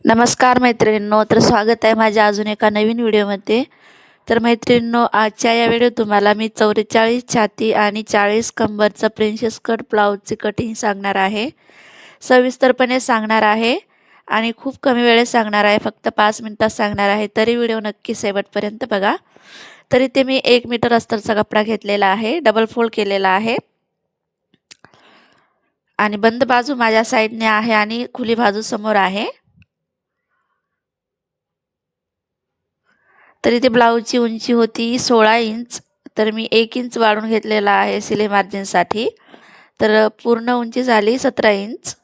नमस्कार मैत्रिणींनो, तर स्वागत आहे माझ्या अजून एका नवीन व्हिडिओमध्ये। तर मैत्रिणींनो, आजच्या या व्हिडिओ तुम्हाला मी 44 छाती आणि 40 कंबरचं प्रिन्सेस कट ब्लाउजची कटिंग सांगणार आहे। सविस्तरपणे सांगणार आहे आणि खूप कमी वेळेत सांगणार आहे, फक्त 5 मिनिटात सांगणार आहे। तरी व्हिडिओ नक्की शेवटपर्यंत बघा। तर इथे मी 1 मीटर अस्तरचा कपडा घेतलेला आहे, डबल फोल्ड केलेला आहे आणि बंद बाजू माझ्या साईडने आहे आणि खुली बाजू समोर आहे। तर इथे ब्लाउजची उंची होती 16 इंच, तर मी 1 इंच वाढवून घेतलेला आहे सिलाई मार्जिनसाठी। तर पूर्ण उंची झाली 17 इंच।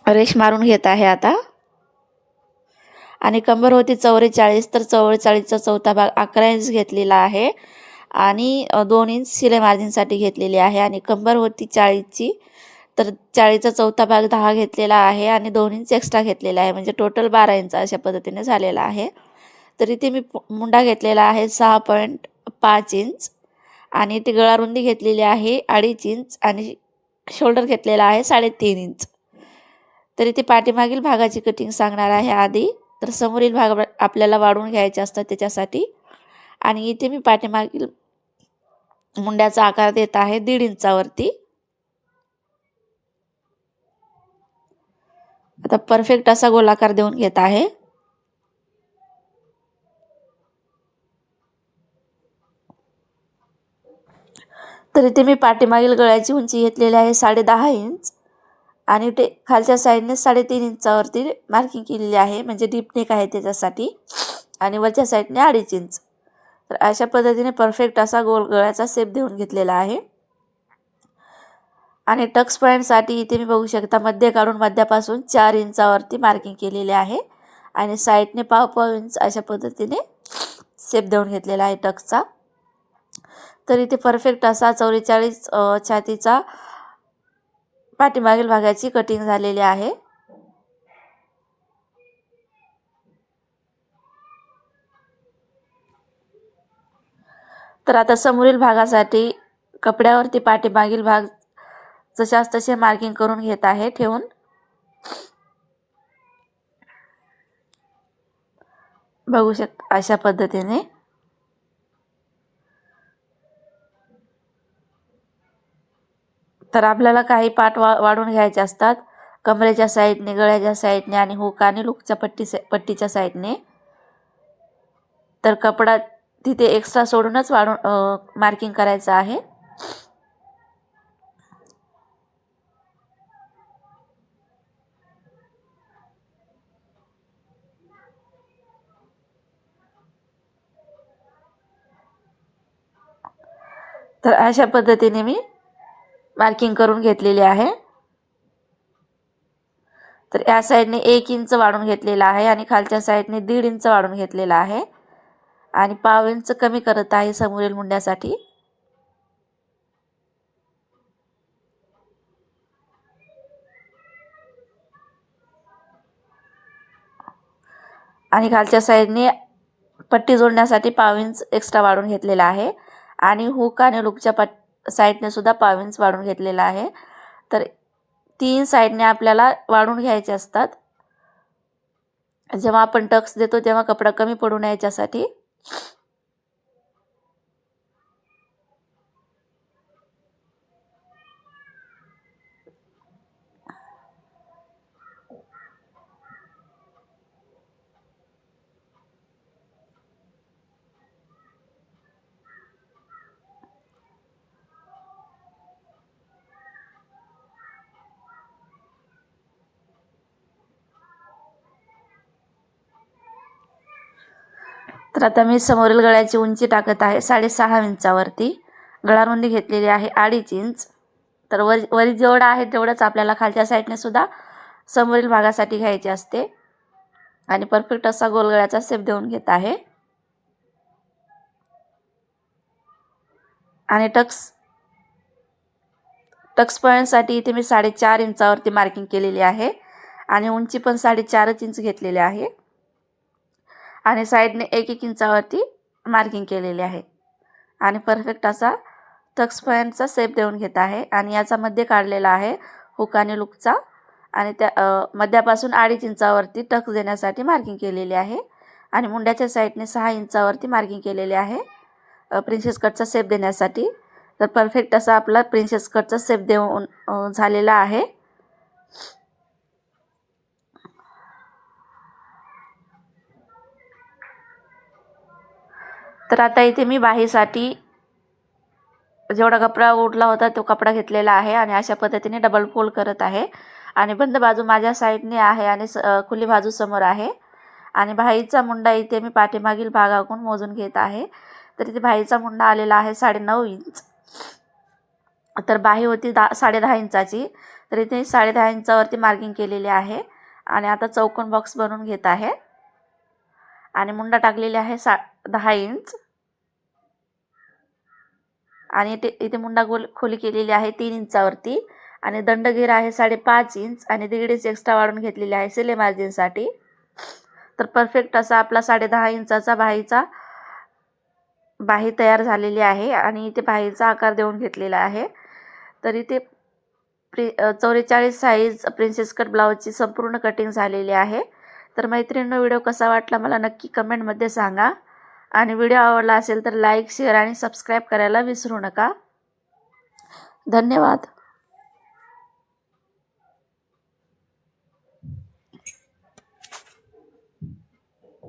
रेष मारून घेत आहे आता। आणि कंबर होती 44, तर 44चा चौथा भाग 11 इंच घेतलेला आहे आणि 2 इंच सिलाई मार्जिनसाठी घेतलेली आहे। आणि कंबर होती 40ची, तर 40चा चौथा भाग 10 घेतलेला आहे आणि 2 इंच एक्स्ट्रा घेतलेला आहे, म्हणजे टोटल 12 इंच अशा पद्धतीने झालेला आहे। तर इथे मी मुंडा घेतलेला आहे 6.5 इंच आणि इथे गळा रुंदी घेतलेली आहे 2.5 इंच आणि शोल्डर घेतलेला आहे 3.5 इंच। तर इथे पाठीमागील भागाची कटिंग सांगणार आहे आधी। तर समोरील भाग आपल्याला वाढवून घ्यायचे असतात त्याच्यासाठी। आणि इथे मी पाठीमागील मुंड्याचा आकार देत आहे 1.5 इंचावरती। आता परफेक्ट असा गोलाकार देऊन घेत आहे। तर इथे मी पाठीमागील गळ्याची उंची घेतलेली आहे 10.5 इंच आणि ते खालच्या साईडने 3.5 इंचावरती मार्किंग केलेली आहे, म्हणजे डीप नेक आहे त्याच्यासाठी। आणि वरच्या साईडने 2.5 इंच। तर अशा पद्धतीने परफेक्ट असा गोल गळ्याचा शेप देऊन घेतलेला आहे। आणि टक्स पॉईंटसाठी इथे मी बघू शकता मध्य काढून मध्यापासून 4 इंचावरती मार्किंग केलेले आहे आणि साईडने पाव इंच अशा पद्धतीने शेप देऊन घेतलेला आहे टक्सचा। तर इथे परफेक्ट असा 44 छातीचा पाठीमागील भागाची कटिंग झालेली आहे। तर आता समोरील भागासाठी कपड्यावरती पाठीमागील भाग जशास तसे मार्किंग करून घेत आहे ठेवून। बघू शकता अशा पद्धतीने। तर आपल्याला काही पार्ट वाढवून घ्यायचे असतात, कमरेच्या साईडने, गळ्याच्या साईडने आणि हुक आणि लूकच्या पट्टीच्या साईडने। तर कपडा तिथे एक्स्ट्रा सोडूनच वाढवून मार्किंग करायचं आहे। तर अशा पद्धतीने मी मार्किंग करून घेतलेली आहे। तर या साईडने 1 इंच वाढवून घेतलेला आहे आणि खालच्या साईडने 1.5 इंच वाढवून घेतलेला आहे आणि पाव इंच कमी करत आहे समोरील मुंड्यासाठी। आणि खालच्या साईडने पट्टी जोडण्यासाठी पाव इंच एक्स्ट्रा वाढवून घेतलेला आहे आणि हुक आणि लूकच्या साईडने सुद्धा पाव इंच वाढवून घेतलेला आहे। तर 3 साईडने आपल्याला वाढवून घ्यायचे असतात। जेव्हा आपण टक्स देतो तेव्हा कपडा कमी पडू नये याच्यासाठी। तर आता मी समोरील गळ्याची उंची टाकत आहे 6.5 इंचावरती। गळा रुंदी घेतलेली आहे 2.5 इंच। तर वरी जेवढा आहे तेवढंच आपल्याला खालच्या साईडने सुद्धा समोरील भागासाठी घ्यायचे असते आणि परफेक्ट असा गोल गळ्याचा शेप देऊन घेत आहे। आणि टक्स पॉईंटसाठी इथे मी 4.5 इंचावरती मार्किंग केलेली आहे आणि उंची पण 4.5 इंच घेतलेली आहे आणि साईडने 1 इंचावरती मार्किंग केलेली आहे आणि परफेक्ट असा टक्स पॉईंटचा शेप देऊन घेत आहे आणि याचा मध्ये काढलेला आहे हुक आणि लूपचा आणि त्या मध्यापासून 2.5 इंचावरती टक्स देण्यासाठी मार्किंग केलेली आहे आणि मुंड्याच्या साईडने 6 इंचावरती मार्किंग केलेले आहे प्रिन्सेस कटचा शेप देण्यासाठी। तर परफेक्ट असा आपला प्रिन्सेस कटचा शेप देऊन झालेला आहे। तर आता इथे मी बाहीसाठी जेवढा कपडा उरला होता तो कपडा घेतलेला आहे आणि अशा पद्धतीने डबल फोल्ड करत आहे आणि बंद बाजू माझ्या साईडने आहे आणि खुली बाजू समोर आहे आणि बाहीचा मुंडा इथे मी पाठीमागील भागाकडून मोजून घेत आहे। तर इथे बाहीचा मुंडा आलेला आहे 9.5 इंच। तर बाही होती 10.5 इंचाची, तर इथे 10.5 इंचावरती मार्किंग केलेली आहे आणि आता चौकोन बॉक्स बनवून घेत आहे आणि मुंडा टाकलेले आहे 10 इंच आणि इथे मुंडा खोली केलेली आहे 3 इंचावरती आणि दंडघेर आहे 5.5 इंच आणि 1.5 इंच एक्स्ट्रा वाढवून घेतलेली आहे सिलाई मार्जिनसाठी। तर परफेक्ट असा आपला 10.5 इंचाचा बाही तयार झालेली आहे आणि इथे बाहीचा आकार देऊन घेतलेला आहे। तर इथे 44 साईज प्रिन्सेस कट ब्लाउजची संपूर्ण कटिंग झालेली आहे। तर मैत्रिणींनो, व्हिडिओ कसा वाटला मला नक्की कमेंटमध्ये सांगा आणि व्हिडिओ आवडला असेल तर लाईक शेअर आणि सबस्क्राईब करायला विसरू नका। धन्यवाद।